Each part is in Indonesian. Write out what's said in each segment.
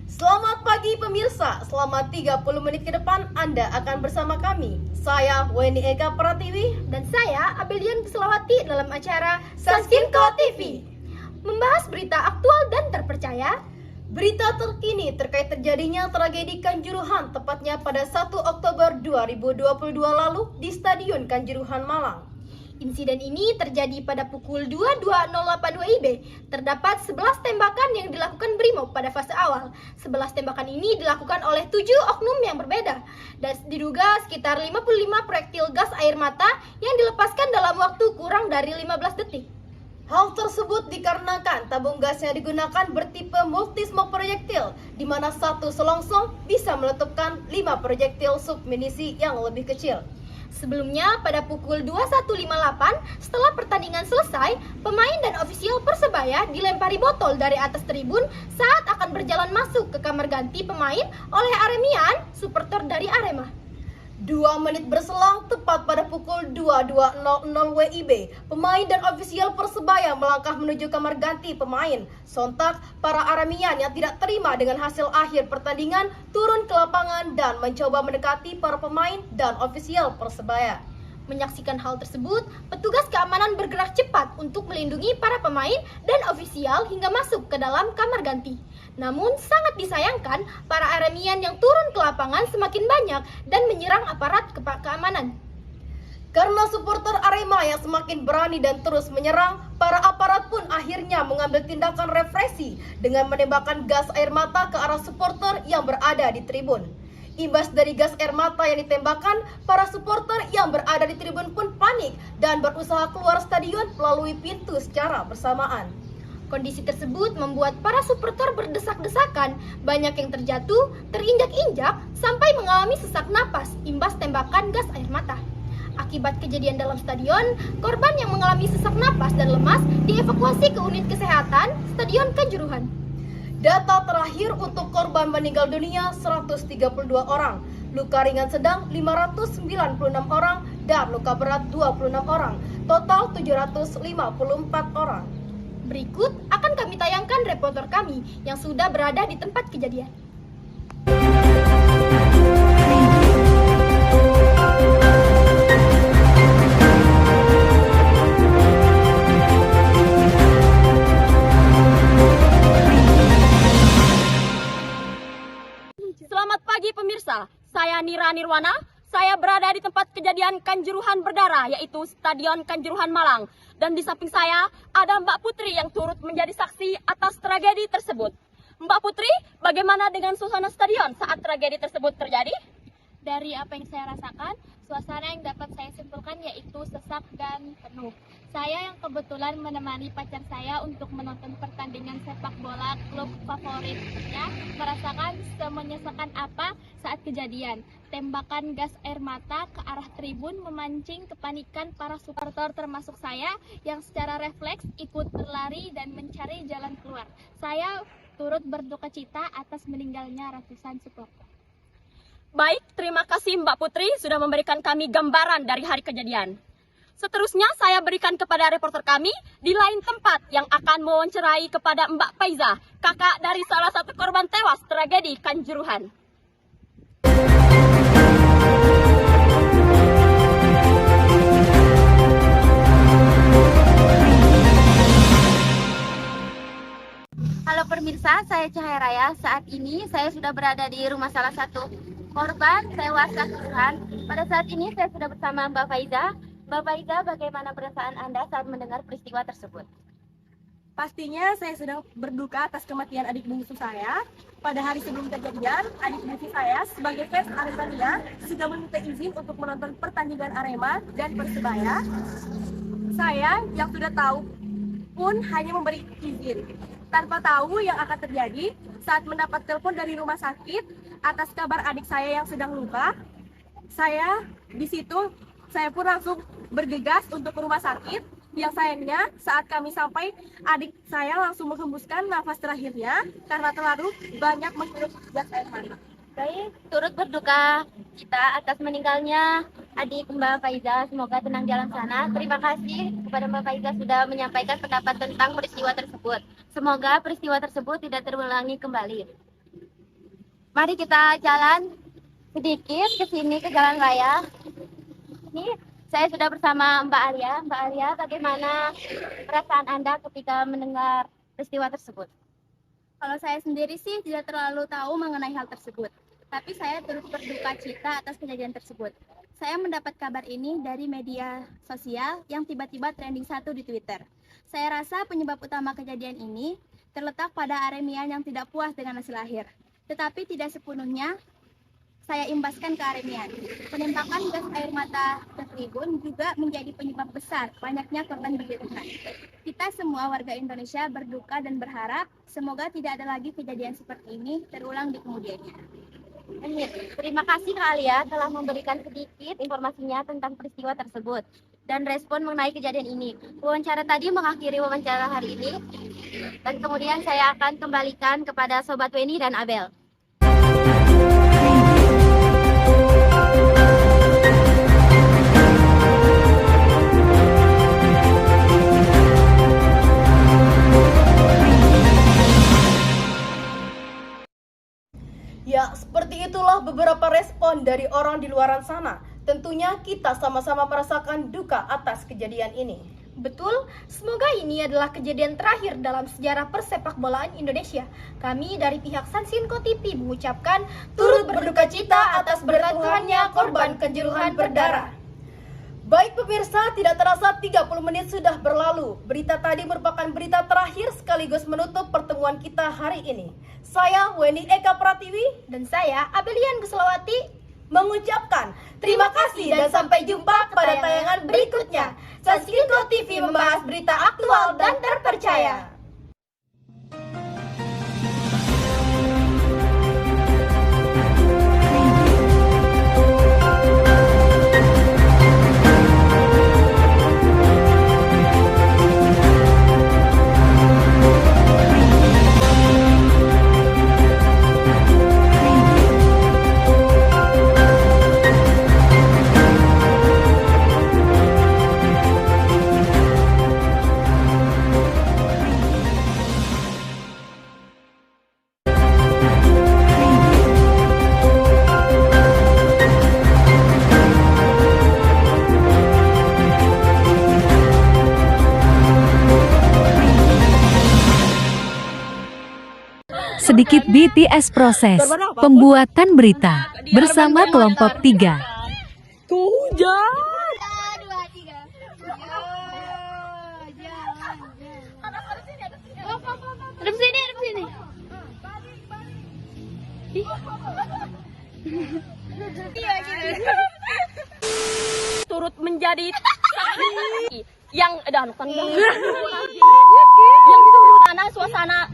Selamat pagi pemirsa, selama 30 menit ke depan Anda akan bersama kami. Saya Weni Eka Pratiwi Dan saya Abelian Selawati dalam acara Saskinko TV. Membahas berita aktual dan terpercaya. Berita terkini terkait terjadinya tragedi Kanjuruhan tepatnya pada 1 Oktober 2022 lalu di Stadion Kanjuruhan Malang. Insiden ini terjadi pada pukul 22.08 WIB. Terdapat 11 tembakan yang dilakukan BRIMOB pada fase awal. 11 tembakan ini dilakukan oleh 7 oknum yang berbeda. Dan diduga sekitar 55 proyektil gas air mata yang dilepaskan dalam waktu kurang dari 15 detik. Hal tersebut dikarenakan tabung gas yang digunakan bertipe multismoke proyektil, di mana satu selongsong bisa meletupkan 5 proyektil submunisi yang lebih kecil. Sebelumnya, pada pukul 21.58, setelah pertandingan selesai, pemain dan ofisial Persebaya dilempari botol dari atas tribun saat akan berjalan masuk ke kamar ganti pemain oleh Aremian, supporter dari Arema. 2 menit berselang, tepat pada pukul 22.00 WIB, pemain dan ofisial Persebaya melangkah menuju kamar ganti pemain. Sontak, para Aremian yang tidak terima dengan hasil akhir pertandingan turun ke lapangan dan mencoba mendekati para pemain dan ofisial Persebaya. Menyaksikan hal tersebut, petugas keamanan bergerak cepat untuk melindungi para pemain dan ofisial hingga masuk ke dalam kamar ganti. Namun sangat disayangkan, para Aremian yang turun ke lapangan semakin banyak dan menyerang aparat keamanan. Karena supporter Arema yang semakin berani dan terus menyerang, para aparat pun akhirnya mengambil tindakan represi dengan menembakkan gas air mata ke arah supporter yang berada di tribun. Imbas dari gas air mata yang ditembakkan, para supporter yang berada di tribun pun panik dan berusaha keluar stadion melalui pintu secara bersamaan. Kondisi tersebut membuat para supporter berdesak-desakan, banyak yang terjatuh, terinjak-injak, sampai mengalami sesak napas imbas tembakan gas air mata. Akibat kejadian dalam stadion, korban yang mengalami sesak napas dan lemas dievakuasi ke unit kesehatan Stadion Kanjuruhan. Data terakhir untuk korban meninggal dunia 132 orang, luka ringan sedang 596 orang, dan luka berat 26 orang, total 754 orang. Berikut akan kami tayangkan reporter kami yang sudah berada di tempat kejadian. Selamat pagi pemirsa, saya Nira Nirwana. Saya berada di tempat kejadian Kanjuruhan berdarah, yaitu Stadion Kanjuruhan Malang. Dan di samping saya ada Mbak Putri yang turut menjadi saksi atas tragedi tersebut. Mbak Putri, bagaimana dengan suasana stadion saat tragedi tersebut terjadi? Dari apa yang saya rasakan, suasana yang dapat saya simpulkan yaitu sesak dan penuh. Saya yang kebetulan menemani pacar saya untuk menonton pertandingan sepak bola klub favoritnya merasakan semenyesakan apa saat kejadian. Tembakan gas air mata ke arah tribun memancing kepanikan para supporter termasuk saya yang secara refleks ikut berlari dan mencari jalan keluar. Saya turut berduka cita atas meninggalnya ratusan supporter. Baik, terima kasih Mbak Putri sudah memberikan kami gambaran dari hari kejadian. Seterusnya saya berikan kepada reporter kami di lain tempat yang akan mewawancarai kepada Mbak Faiza, kakak dari salah satu korban tewas tragedi Kanjuruhan. Halo pemirsa, saya Cahaya Raya. Saat ini saya sudah berada di rumah salah satu korban tewas Kanjuruhan. Pada saat ini saya sudah bersama Mbak Faiza. Mbak Faiza, bagaimana perasaan Anda saat mendengar peristiwa tersebut? Pastinya saya sedang berduka atas kematian adik bungsu saya. Pada hari sebelum kejadian, adik bungsu saya sebagai fans Aremania sudah meminta izin untuk menonton pertandingan Arema dan Persebaya. Saya yang sudah tahu pun hanya memberi izin. Tanpa tahu yang akan terjadi, saat mendapat telepon dari rumah sakit atas kabar adik saya yang sedang luka, saya di situ saya pun langsung bergegas untuk ke rumah sakit. Yang sayangnya saat kami sampai, adik saya langsung menghembuskan nafas terakhirnya karena terlalu banyak menghirup gas air mata. Baik, turut berduka kita atas meninggalnya adik Mbak Faiza. Semoga tenang jalan sana. Terima kasih kepada Mbak Faiza sudah menyampaikan pendapat tentang peristiwa tersebut. Semoga peristiwa tersebut tidak terulangi kembali. Mari kita jalan sedikit ke sini, ke jalan raya. Ini saya sudah bersama Mbak Arya. Mbak Arya, bagaimana perasaan Anda ketika mendengar peristiwa tersebut? Kalau saya sendiri sih tidak terlalu tahu mengenai hal tersebut, tapi saya turut berduka cita atas kejadian tersebut. Saya mendapat kabar ini dari media sosial yang tiba-tiba trending 1 di Twitter. Saya rasa penyebab utama kejadian ini terletak pada Aremian yang tidak puas dengan hasil akhir. Tetapi tidak sepenuhnya saya imbaskan ke Aremian. Penembakan gas air mata ke tribun juga menjadi penyebab besar banyaknya korban berjatuhan. Kita semua warga Indonesia berduka dan berharap semoga tidak ada lagi kejadian seperti ini terulang di kemudiannya. Terima kasih Kak Alia telah memberikan sedikit informasinya tentang peristiwa tersebut dan respon mengenai kejadian ini. Wawancara tadi mengakhiri wawancara hari ini, dan kemudian saya akan kembalikan kepada Sobat Weni dan Abel. Ya, seperti itulah beberapa respon dari orang di luaran sana. Tentunya kita sama-sama merasakan duka atas kejadian ini. Betul, semoga ini adalah kejadian terakhir dalam sejarah persepak bolaan Indonesia. Kami dari pihak Sansinko TV mengucapkan Turut berduka cita atas berjatuhannya korban kanjuruhan berdarah. Baik pemirsa, tidak terasa 30 menit sudah berlalu. Berita tadi merupakan berita terakhir sekaligus menutup pertemuan kita hari ini. Saya Weni Eka Pratiwi dan saya Abelian Guslawati mengucapkan terima kasih dan sampai jumpa pada tayangan berikutnya. Sansinko TV membahas berita aktual dan terpercaya. Sedikit BTS proses pembuatan berita bersama kelompok 3. Hadap sini, hadap sini. Turut menjadi yang yang turut mana suasana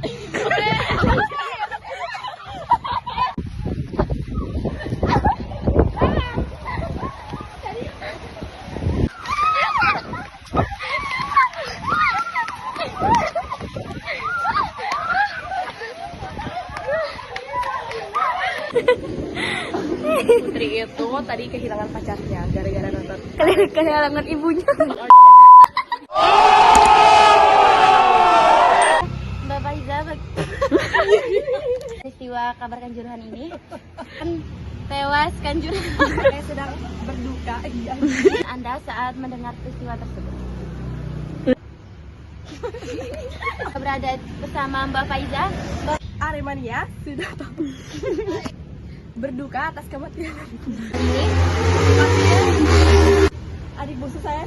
Putri itu tadi kehilangan pacarnya gara-gara nonton. Kehilangan ibunya. Mbak Faiza, peristiwa kabar Kanjuruhan ini kan tewas Kanjuruhan. Saya sedang berduka. Anda saat mendengar peristiwa tersebut. Berada bersama Mbak Faiza. Aremania sudah tahu. Berduka atas kematian adik bungsu saya.